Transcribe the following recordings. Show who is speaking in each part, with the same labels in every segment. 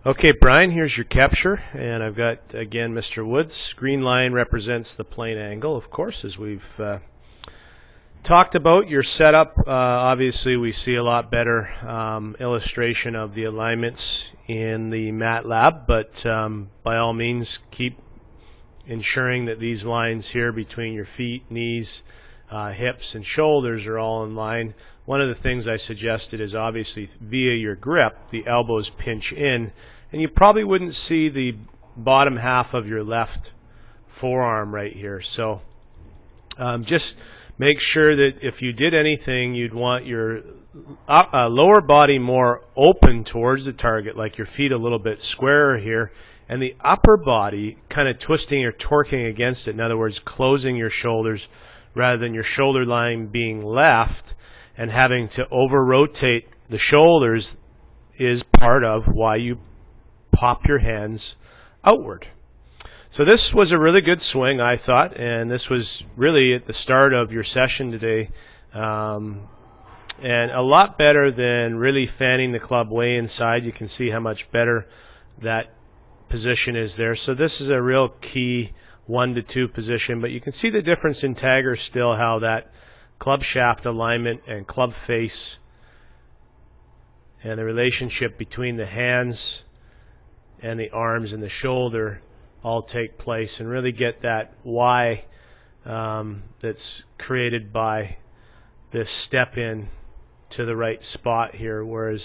Speaker 1: Okay, Brian, here's your capture, and I've got, again, Mr. Woods. Green line represents the plane angle, of course, as we've talked about. Your setup, obviously we see a lot better illustration of the alignments in the MATLAB, but by all means keep ensuring that these lines here between your feet, knees, hips, and shoulders are all in line. One of the things I suggested is obviously via your grip, the elbows pinch in, and you probably wouldn't see the bottom half of your left forearm right here. So just make sure that if you did anything, you'd want your lower body more open towards the target, like your feet a little bit squarer here, and the upper body kind of twisting or torquing against it. In other words, closing your shoulders rather than your shoulder line being left and having to over-rotate the shoulders is part of why you pop your hands outward. So this was a really good swing, I thought, and this was really at the start of your session today, and a lot better than really fanning the club way inside. You can see how much better that position is there. So this is a real key 1 to 2 position, but you can see the difference in Tiger still, how that club shaft alignment and club face and the relationship between the hands and the arms and the shoulder all take place, and really get that Y that's created by this step in to the right spot here, whereas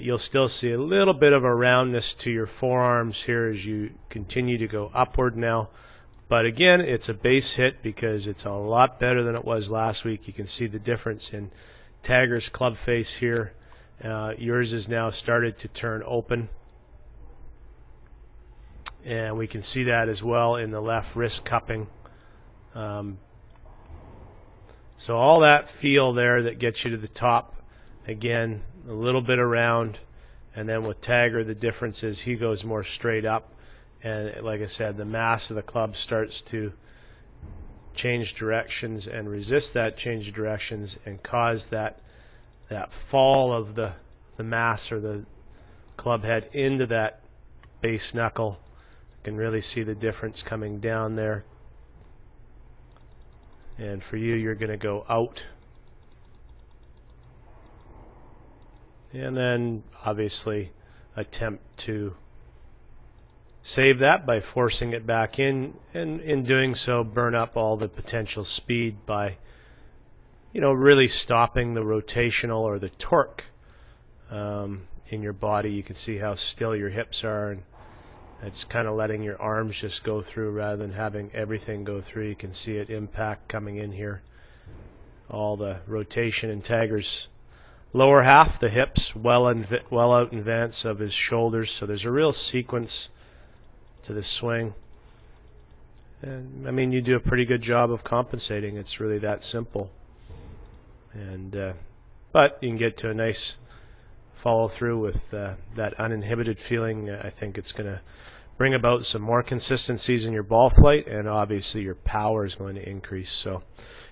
Speaker 1: you'll still see a little bit of a roundness to your forearms here as you continue to go upward now. But again, it's a base hit because it's a lot better than it was last week. You can see the difference in Tiger's club face here. Yours is now started to turn open. And we can see that as well in the left wrist cupping. So all that feel there that gets you to the top. Again, a little bit around. And then with Tiger, the difference is he goes more straight up. And like I said, the mass of the club starts to change directions and resist that change of directions and cause that fall of the mass or the club head into that base knuckle. You can really see the difference coming down there. And for you, you're going to go out. And then obviously attempt to save that by forcing it back in, and in doing so burn up all the potential speed by really stopping the rotational or the torque in your body. You can see how still your hips are, and it's kind of letting your arms just go through rather than having everything go through. You can see it impact coming in here. All the rotation in Tiger's lower half, the hips well out in advance of his shoulders. So there's a real sequence to the swing. And I mean, you do a pretty good job of compensating. It's really that simple. And but you can get to a nice follow through with that uninhibited feeling. I think it's going to bring about some more consistencies in your ball flight, and obviously your power is going to increase. So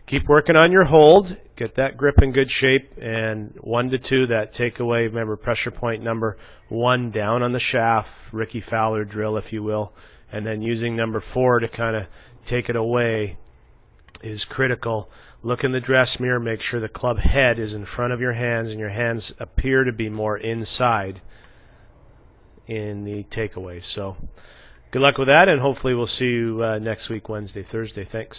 Speaker 1: keep working on your hold, get that grip in good shape, and 1 to 2, that takeaway, remember pressure point number 1 down on the shaft, Ricky Fowler drill if you will, and then using number 4 to kind of take it away is critical. Look in the dress mirror, make sure the club head is in front of your hands and your hands appear to be more inside in the takeaway. So good luck with that, and hopefully we'll see you next week, Wednesday, Thursday. Thanks.